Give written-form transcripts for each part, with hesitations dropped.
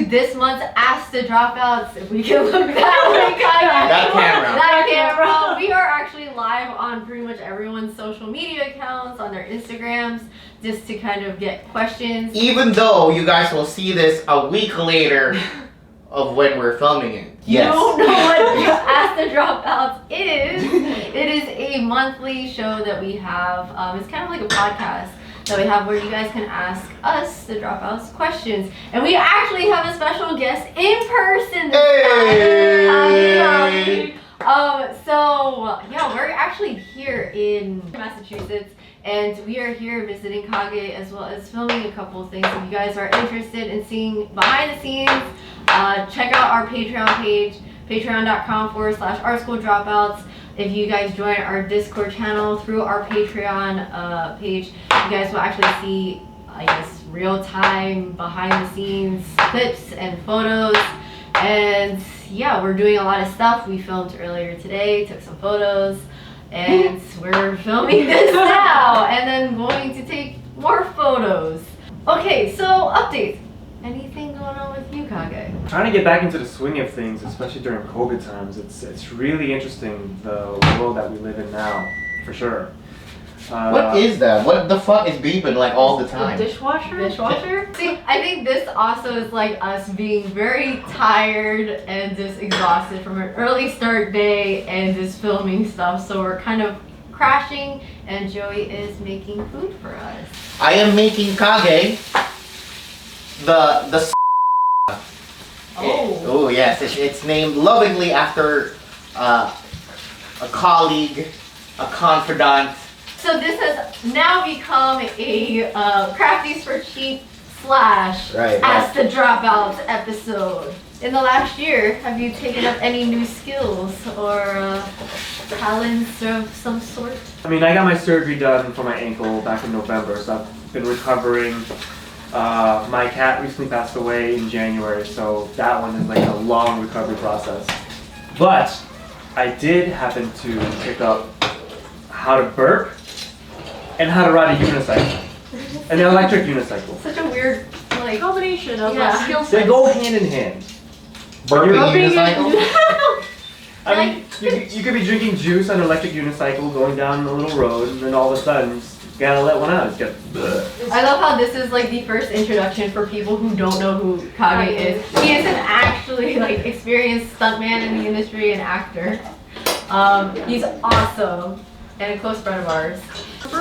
this month's Ask The Dropouts. If we can look that way, Kage. That camera. We are actually live on pretty much everyone's social media accounts, on their Instagrams, just to kind of get questions. Even though you guys will see this a week later of when we're filming it. You don't know what Ask The Dropouts is. It is a monthly show that we have. It's kind of like a podcast that we have where you guys can ask us, the Dropouts, questions. And we actually have a special guest in person this time. So yeah, we're actually here in Massachusetts, and we are here visiting Kage as well as filming a couple of things. If you guys are interested in seeing behind the scenes, check out our Patreon page, patreon.com/artschool-dropouts. If you guys join our Discord channel through our Patreon page, you guys will actually see, I guess, real-time behind-the-scenes clips and photos. And yeah, we're doing a lot of stuff. We filmed earlier today, took some photos, and we're filming this now, and then going to take more photos. Okay, so updates. Anything going on with you, Kage? Trying to get back into the swing of things, especially during COVID times. It's really interesting, the world that we live in now, for sure. What is that? What the fuck is beeping like all the time? The dishwasher? See, I think this also is like us being very tired and just exhausted from an early start day and just filming stuff. So we're kind of crashing, and Joey is making food for us. I am making Kage the Oh yes, it's named lovingly after a colleague, a confidant. So this has now become a Crafties for Cheap / Ask The Dropouts episode. In the last year, have you taken up any new skills or talents of some sort? I mean, I got my surgery done for my ankle back in November, so I've been recovering. My cat recently passed away in January, so that one is like a long recovery process. But I did happen to pick up how to burp and how to ride a unicycle. An electric unicycle. Such a weird combination of skill sets. They go hand in hand. Burping unicycle? I mean, you could be drinking juice on an electric unicycle going down a little road, and then all of a sudden, you gotta let one out. It's got. I love how this is like the first introduction for people who don't know who Kage is. He is an actually like experienced stuntman in the industry and actor. He's awesome and a close friend of ours.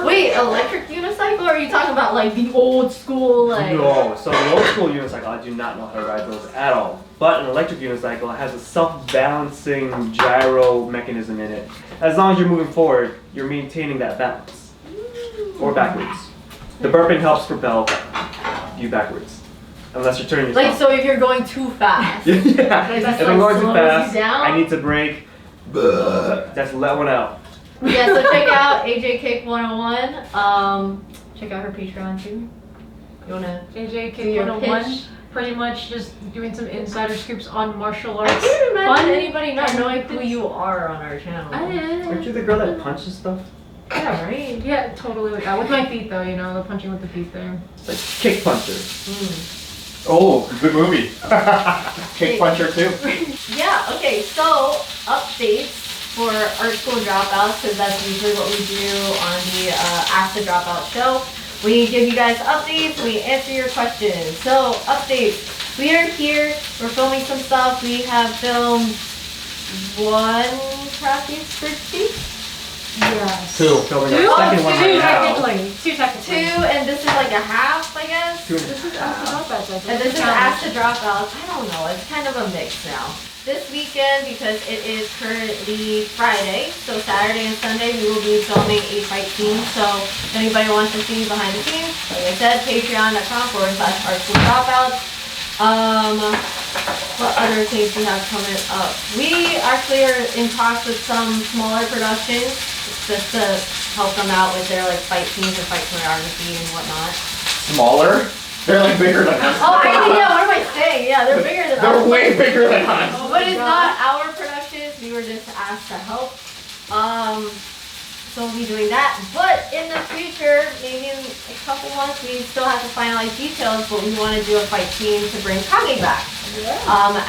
Wait, electric unicycle? Or are you talking about like the old school like? No, so the old school unicycle, I do not know how to ride those at all. But an electric unicycle has a self-balancing gyro mechanism in it. As long as you're moving forward, you're maintaining that balance. Or backwards. The burping helps propel you backwards. Unless you're turning yourself. Like, so if you're going too fast. Yeah. If I'm going too fast, I need to brake. Just let one out. Yeah, so check out AJ Cake 101. Check out her Patreon too. You wanna AJ Cake 101? Pretty much just doing some insider scoops on martial arts. I can't imagine anybody not knowing who you are on our channel. Aren't you the girl that punches stuff? Yeah, right? Yeah, totally like that. With my feet though, you know, the punching with the feet there. It's like Kick Puncher. Oh, good movie. Kick Puncher too. Yeah, okay, so updates for Art School Dropouts, because that's usually what we do on the Ask The Dropout show. We give you guys updates, we answer your questions. So, updates. We are here, we're filming some stuff. We have filmed one Crafties for Cheap. Yes. Two. Filming our second one right now. Two technically. Two, and this is like a half, I guess. Two and This is Ask The Dropouts, I think. And this is Ask The Dropouts. I don't know, it's kind of a mix now. This weekend, because it is currently Friday, so Saturday and Sunday, we will be filming a fight scene. So if anybody wants to see behind the scenes, like I said, patreon.com/artschool-dropouts. What other things we have coming up? We actually are in talks with some smaller productions just to help them out with their like fight scenes and fight choreography and whatnot. Smaller? They're like bigger than us. Oh, actually, yeah, what am I saying? Yeah, they're bigger than us. They're way bigger than us. But it's not our productions. We were just asked to help. So we'll be doing that. But in the future, maybe in a couple months, we still have to finalize details, but we want to do a fight scene to bring Kage back. Yeah.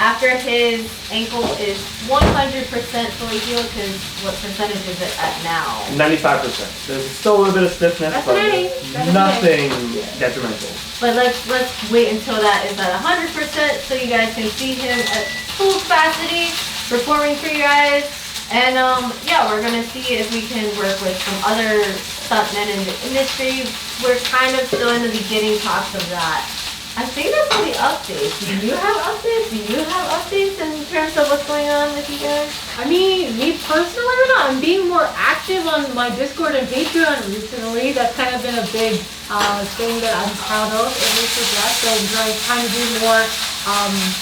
After his ankle is 100% fully healed, because what percentage is it at now? 95%. There's still a little bit of stiffness, That's but okay. That's nothing detrimental. But let's wait until that is at 100% so you guys can see him at full capacity performing for you guys. And yeah, we're gonna see if we can work with some other stuntmen in the industry. We're kind of still in the beginning talks of that. I think that's all the updates. Do you have updates? Do you have updates in terms of what's going on with you guys? I mean, me personally or not, I'm being more active on my Discord and Patreon recently. That's kind of been a big thing that I'm proud of, at least with that. So I'm trying to do more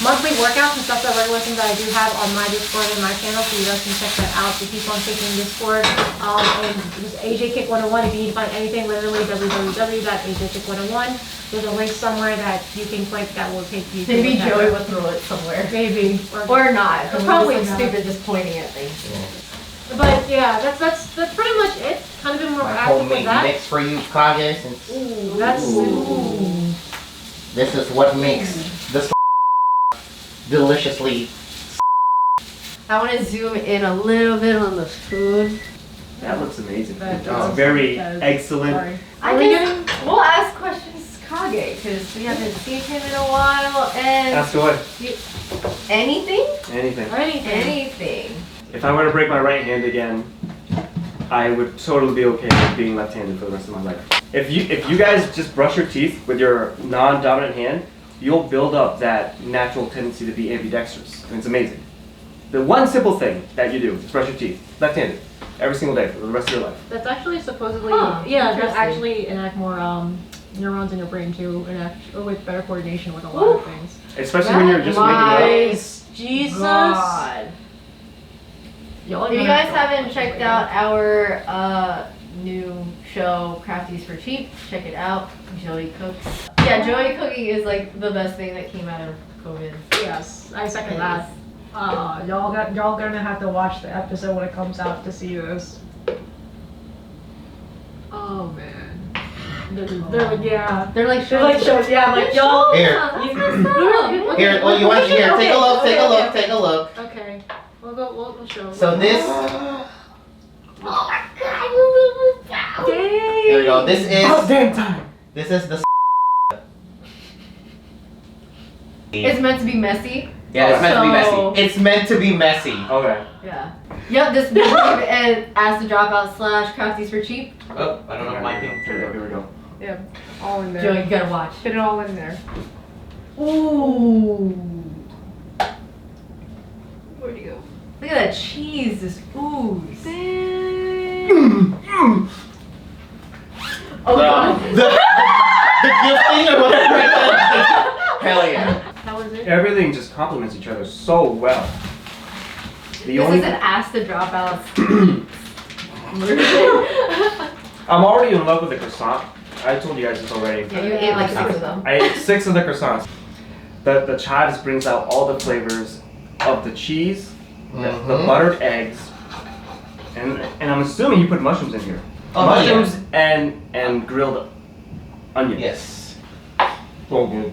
monthly workouts and stuff, that regular thing that I do have on my Discord and my channel, so you guys can check that out. So keep on checking Discord. And just AJ Kick 101, if you need to find anything, literally www.ajkick101. There's a link somewhere that you can click that will take you to Maybe whatever. Joey will throw it somewhere. Maybe. Or not. Or Or probably probably not. stupid just pointing at things. But yeah, that's pretty much it. Kind of been more My active with homemade that. mix for you, Kage. Since Ooh, that's this is what makes this deliciously. I want to zoom in a little bit on the food. That looks amazing. That It's does. very Does. excellent. Sorry. I Are we guess we'll ask questions to Kage because we haven't seen him in a while. And Ask away. anything? Anything. Anything. Anything. If I were to break my right hand again, I would totally be okay with being left-handed for the rest of my life. If you guys just brush your teeth with your non-dominant hand, you'll build up that natural tendency to be ambidextrous, and it's amazing. The one simple thing that you do is brush your teeth, left-handed, every single day for the rest of your life. That's actually supposedly, Huh, yeah, that interesting. actually enact more neurons in your brain to enact with better coordination with a lot of things. Especially when you're just waking up. Nice. Jesus. God. Y'all If you gonna guys have to haven't watch checked it out our new show, Crafties for Cheap, check it out. Joey cooks. Yeah, Joey cooking is like the best thing that came out of COVID. Yes, I second that. Y'all gonna have to watch the episode when it comes out to see this. Oh man. They're like They're like shows, yeah, like y'all. Here. Here, oh, you want here? Take a look. Take a look. Take a look. Okay, we'll show. So this. Dang. Here we go. This is. Damn time. This is the. It's meant to be messy. Yeah, it's meant to be So- messy. It's meant to be messy. Okay. Yeah. Yep, this YouTube and Ask The Dropouts / Crafties for Cheap. Oh, I don't know if my thing. Here we go. Yeah, all in there. Joey, you gotta watch. Fit it all in there. Ooh. Where'd you go? Look at that cheese, this ooze. Oh god. The gifting or whatever. Hell yeah. How was it? Everything just complements each other so well. The This only is an Ask The Dropouts. I'm already in love with the croissant. I told you guys this already. Yeah, you ate like 6 of them. I ate 6 of the croissants. The chives brings out all the flavors of the cheese, the buttered eggs, and I'm assuming you put mushrooms in here. Oh, Mushrooms and grilled onions. Yes. So good.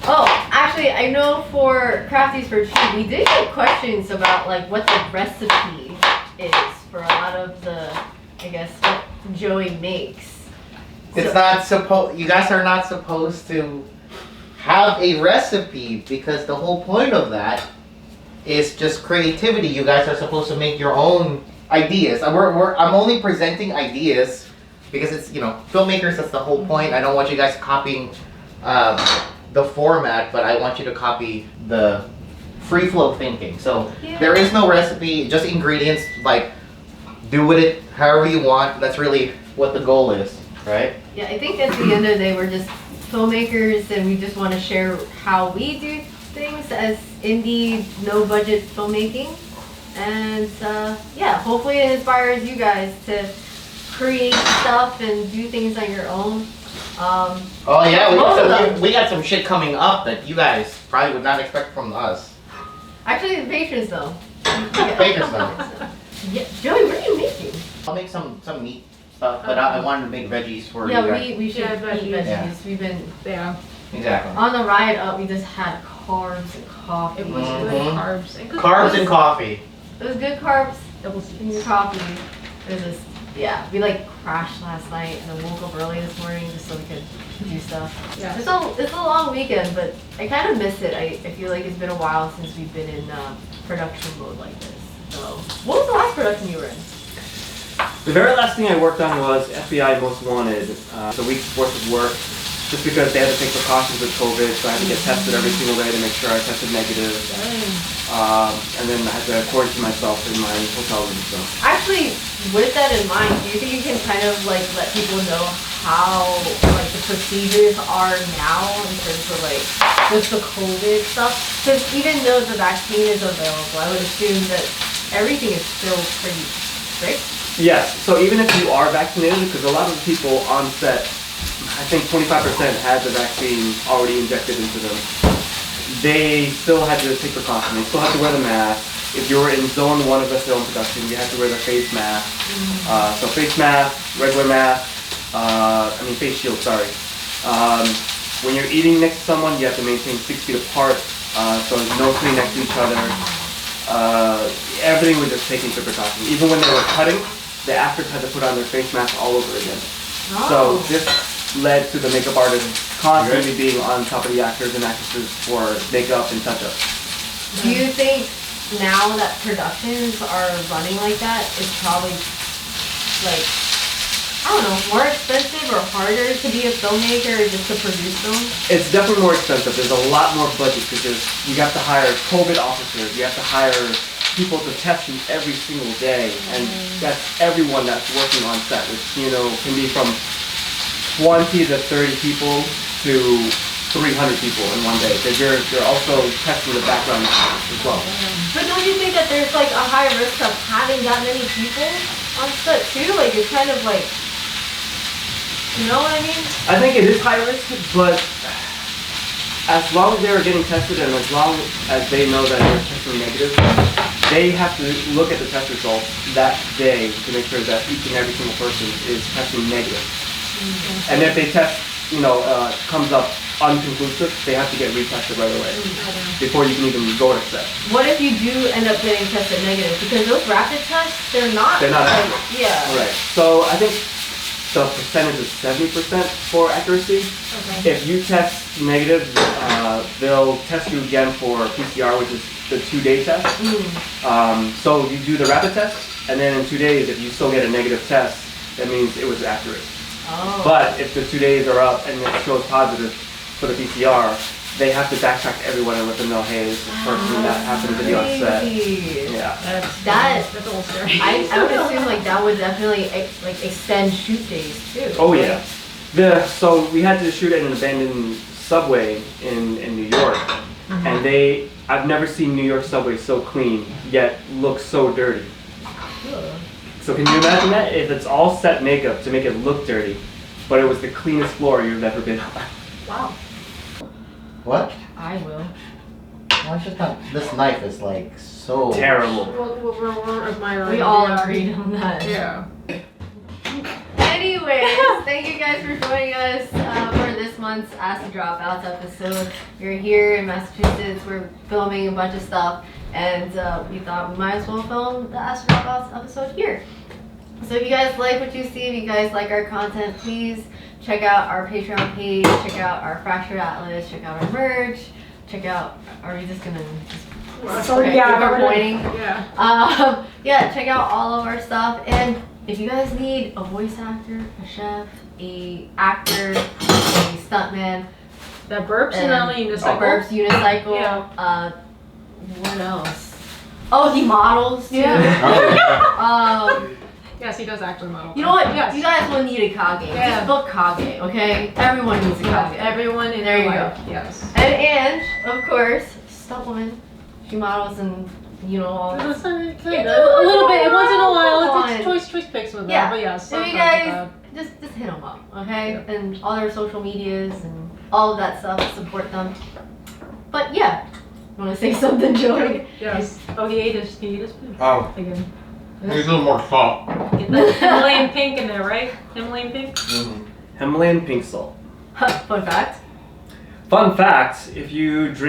Oh, actually, I know for Crafties for Cheap, we did get questions about like what the recipe is for a lot of the, I guess, what Joey makes. It's not supposed. You guys are not supposed to have a recipe because the whole point of that is just creativity. You guys are supposed to make your own ideas. I'm only presenting ideas because it's filmmakers. That's the whole point. I don't want you guys copying the format, but I want you to copy the free flow thinking. So there is no recipe, just ingredients. Like do with it however you want. That's really what the goal is, right? Yeah, I think at the end of the day, we're just filmmakers and we just want to share how we do things as indie, no budget filmmaking. And yeah, hopefully it inspires you guys to create stuff and do things on your own. Oh yeah, we got some shit coming up that you guys probably would not expect from us. Actually, the patrons though. Patrons though. Yeah, Joey, what are you making? I'll make some meat stuff, but I wanted to make veggies for you Yeah, guys. we should Yeah, eat veggies. veggies. We've been Exactly. on the ride up. We just had carbs and coffee. It was good Mhm. carbs and good Carbs and coffee. It was good carbs double and C's. coffee. It was just we like crashed last night and then woke up early this morning just so we could do stuff. Yeah. It's a long weekend, but I kind of miss it. I feel like it's been a while since we've been in production mode like this. So, what was the last production you were in? The very last thing I worked on was FBI Most Wanted. It's a week's worth of work, just because they had to take precautions with COVID, so I had to get tested every single day to make sure I tested negative. And then I had to quarantine myself in my hotel room. So. Actually, with that in mind, do you think you can kind of like let people know how like the procedures are now in terms of like with the COVID stuff? Because even though the vaccine is available, I would assume that everything is still pretty strict. Yes, so even if you are vaccinated, because a lot of the people on set, I think 25% had the vaccine already injected into them, they still had to take precautions. They still had to wear the mask. If you were in zone 1 of the film production, you had to wear the face mask. So face mask, regular mask, face shield, sorry. When you're eating next to someone, you have to maintain 6 feet apart, so no sitting next to each other. Everything was just taken into precaution. Even when they were cutting, the actors had to put on their face mask all over again. So this led to the makeup artists constantly being on top of the actors and actresses for makeup and touch-up. Do you think now that productions are running like that, it's probably like, I don't know, more expensive or harder to be a filmmaker or just to produce films? It's definitely more expensive. There's a lot more budget because you have to hire COVID officers, you have to hire people to test you every single day, and that's everyone that's working on set, which can be from 20 to 30 people to 300 people in one day. Because you're also testing the background as well. But don't you think that there's like a high risk of having that many people on set too? Like it's kind of like, you know what I mean? I think it is high risk, but as long as they're getting tested and as long as they know that they're testing negative, they have to look at the test results that day to make sure that each and every single person is testing negative. And if they test, comes up unconclusive, they have to get retested right away before you can even go to set. What if you do end up getting tested negative? Because those rapid tests, they're not accurate. Yeah. Right. So I think the percentage is 70% for accuracy. Okay. If you test negative, they'll test you again for PCR, which is the 2-day test. So you do the rapid test, and then in 2 days, if you still get a negative test, that means it was accurate. Oh. But if the 2 days are up and it shows positive for the PCR, they have to backtrack everyone and let them know, hey, this is the person that happened to be on set. Yeah. That's a little scary. I would assume like that would definitely extend shoot days too. Oh yeah. So we had to shoot at an abandoned subway in New York, and I've never seen New York subway so clean yet look so dirty. So can you imagine that? If it's all set makeup to make it look dirty, but it was the cleanest floor you've ever been on. Wow. What? I will. Well, it's just not, this knife is like so Terrible. We're admiring. We all agreed on that. Yeah. Anyways, thank you guys for joining us for this month's Ask The Dropouts episode. We're here in Massachusetts. We're filming a bunch of stuff, and we thought we might as well film the Ask The Dropouts episode here. So if you guys like what you see, if you guys like our content, please check out our Patreon page, check out our Fractured Atlas, check out our merch, check out, are we just gonna We're pointing? Yeah. Yeah, check out all of our stuff, and if you guys need a voice actor, a chef, a actor, a stuntman, That burps and only unicycle. burps, unicycle, Yeah. What else? Oh, he models too. Yeah. Yes, he does actually model. You know what? Yes. You guys will need a Kage. Yeah. Just book Kage, okay? Everyone needs a Kage. Everyone in There their you life. go. Yes. And of course, stunt woman. She models and all that. A little bit, once in a while, it's choice picks with Yeah. that, but yes. So you guys just hit them up, okay? Yeah. And all their social medias and all of that stuff, support them. But yeah, want to say something, Joey? Yes. Oh, he ate his food. Oh, Again. Needs a little more salt. Get that Himalayan pink in there, right? Himalayan pink? Himalayan pink salt. Fun fact. Fun fact, if you drink